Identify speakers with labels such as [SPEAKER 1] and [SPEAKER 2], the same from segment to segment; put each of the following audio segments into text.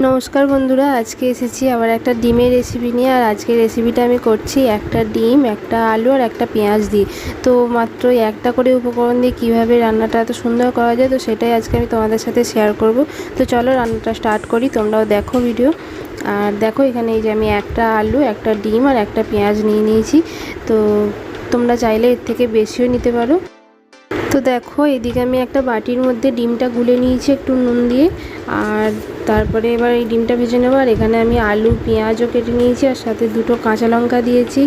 [SPEAKER 1] নমস্কার বন্ধুরা, আজকে এসেছি আবার একটা ডিমের রেসিপি নিয়ে। আর আজকের রেসিপিটা আমি করছি একটা ডিম, একটা আলু আর একটা পেঁয়াজ দিয়ে। তো মাত্র একটা করে উপকরণ দিয়ে কীভাবে রান্নাটা এত সুন্দর করা যায়, তো সেটাই আজকে আমি তোমাদের সাথে শেয়ার করব। তো চলো রান্নাটা স্টার্ট করি, তোমরাও দেখো ভিডিও। আর দেখো এখানে এই যে আমি একটা আলু, একটা ডিম আর একটা পেঁয়াজ নিয়ে নিয়েছি। তো তোমরা চাইলে এর থেকে বেশিও নিতে পারো। তো দেখো এদিকে আমি একটা বাটির মধ্যে ডিমটা গুলে নিয়েছি একটু নুন দিয়ে। আর তারপরে এবার এই ডিমটা ভেজে নেবো। আর এখানে আমি আলু পেঁয়াজও কেটে নিয়েছি, আর সাথে দুটো কাঁচা লঙ্কা দিয়েছি।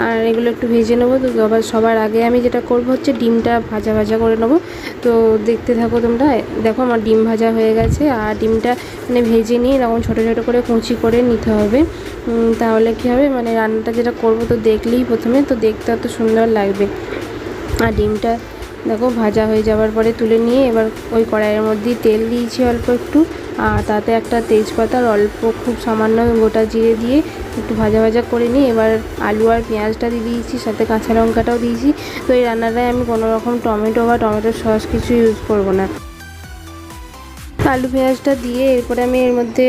[SPEAKER 1] আর এগুলো একটু ভেজে নেবো। তো আবার সবার আগে আমি যেটা করবো হচ্ছে ডিমটা ভাজা ভাজা করে নেবো। তো দেখতে থাকো তোমরা। দেখো আমার ডিম ভাজা হয়ে গেছে। আর ডিমটা মানে ভেজে নিয়ে এরকম ছোটো ছোটো করে কুচি করে নিতে হবে। তাহলে কী হবে, মানে রান্নাটা যেটা করবো তো দেখলেই প্রথমে তো দেখতে অত সুন্দর লাগবে। আর ডিমটা দেখো ভাজা হয়ে যাওয়ার পরে তুলে নিয়ে এবার ওই কড়াইয়ের মধ্যেই তেল দিয়েছি অল্প একটু। আর তাতে একটা তেজপাতা আর অল্প খুব সামান্য গোটা জিরে দিয়ে একটু ভাজা ভাজা করে নিয়ে এবার আলু আর পেঁয়াজটা দিয়ে দিয়েছি, সাথে কাঁচা লঙ্কাটাও দিয়েছি। তো এই রান্নাটায় আমি কোনো রকম টমেটো বা টমেটোর সস কিছু ইউজ করব না। আলু পেঁয়াজটা দিয়ে এরপরে আমি এর মধ্যে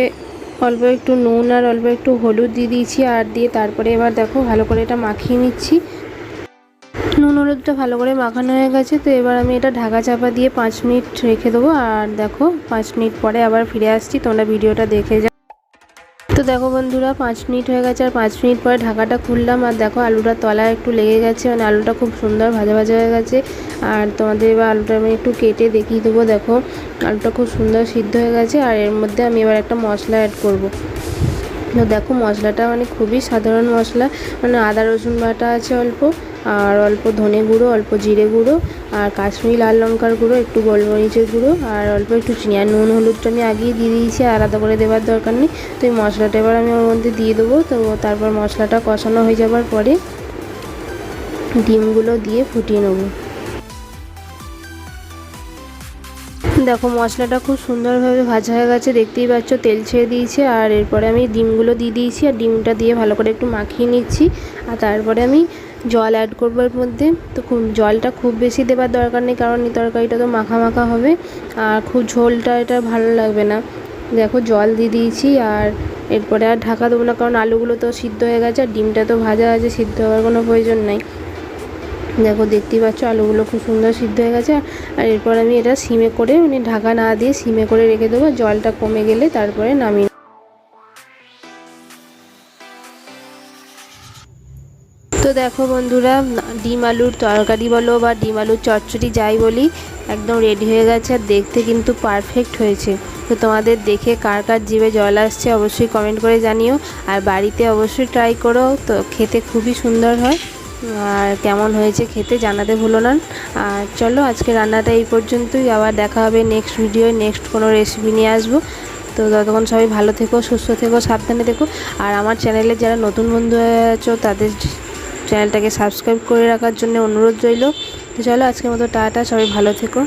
[SPEAKER 1] অল্প একটু নুন আর অল্প একটু হলুদ দিয়ে দিয়েছি। আর দিয়ে তারপরে এবার দেখো ভালো করে এটা মাখিয়ে নিচ্ছি। নুন হলুদটা ভালো করে মাখানো হয়ে গেছে। তো এবার আমি এটা ঢাকা চাপা দিয়ে 5 মিনিট রেখে দেবো। আর দেখো 5 মিনিট পরে আবার ফিরে আসছি, তোমরা ভিডিওটা দেখে যাও। তো দেখো বন্ধুরা 5 মিনিট হয়ে গেছে। আর 5 মিনিট পরে ঢাকাটা খুললাম। আর দেখো আলুটার তলায় একটু লেগে গেছে, মানে আলুটা খুব সুন্দর ভাজা ভাজা হয়ে গেছে। আর তোমাদের এবার আলুটা আমি একটু কেটে দেখিয়ে দেবো। দেখো আলুটা খুব সুন্দর সিদ্ধ হয়ে গেছে। আর এর মধ্যে আমি এবার একটা মশলা অ্যাড করব। তো দেখো মশলাটা মানে খুবই সাধারণ মশলা, মানে আদা রসুন বাটা আছে অল্প, আর অল্প ধনে গুঁড়ো, অল্প জিরে গুঁড়ো, আর কাশ্মীরি লাল লঙ্কার গুঁড়ো, একটু গোলমরিচের গুঁড়ো, আর অল্প একটু চিনি। আর নুন হলুদটা আমি আগেই দিয়ে দিয়েছি, আলাদা করে দেওয়ার দরকার নেই। তো এই মশলাটা এবার আমি ওর মধ্যে দিয়ে দেবো। তো তারপর মশলাটা কষানো হয়ে যাবার পরে ডিমগুলো দিয়ে ফুটিয়ে নেবো। দেখো মশলাটা খুব সুন্দরভাবে ভাজা হয়ে গেছে, দেখতেই পাচ্ছ তেল ছেড়ে দিয়েছে। আর এরপরে আমি ডিমগুলো দিয়ে দিয়েছি, আর ডিমটা দিয়ে ভালো করে একটু মাখিয়ে নিচ্ছি। আর তারপরে আমি জল অ্যাড করবো এর মধ্যে। তো জলটা খুব বেশি দেবার দরকার নেই, কারণ এই তরকারিটা তো মাখা মাখা হবে, আর খুব ঝোলটা এটা ভালো লাগবে না। দেখো জল দিয়ে দিয়েছি। আর এরপরে আর ঢাকা দেবো না, কারণ আলুগুলো তো সিদ্ধ হয়ে গেছে আর ডিমটা তো ভাজা আছে, সিদ্ধ হওয়ার কোনো প্রয়োজন নাই। দেখো দেখতেই পাচ্ছ আলুগুলো খুব সুন্দর সিদ্ধ হয়ে গেছে। আর এরপর আমি এটা সিমে করে, মানে ঢাকা না দিয়ে সিমে করে রেখে দেবো। জলটা কমে গেলে তারপরে নামিয়ে। তো দেখো বন্ধুরা, ডিম আলুর তরকারি বলো বা ডিম আলুর চচ্চড়ি যাই বলি, একদম রেডি হয়ে গেছে। আর দেখতে কিন্তু পারফেক্ট হয়েছে। তো তোমাদের দেখে কার কার জিভে জল আসছে অবশ্যই কমেন্ট করে জানিও। আর বাড়িতে অবশ্যই ট্রাই করো, তো খেতে খুবই সুন্দর হয়। আর কেমন হয়েছে খেতে জানাতে ভুলো না। আর চলো আজকে রান্নাটা এই পর্যন্তই, আবার দেখা হবে নেক্সট ভিডিওয়, নেক্সট কোনো রেসিপি নিয়ে আসবো। তো ততক্ষণ সবাই ভালো থেকো, সুস্থ থেকো, সাবধানে থেকো। আর আমার চ্যানেলে যারা নতুন বন্ধু আছো তাদের চ্যানেলটাকে সাবস্ক্রাইব করে রাখার জন্য অনুরোধ রইল। তো চলো আজকের মতো টাটা, সবাই ভালো থেকো।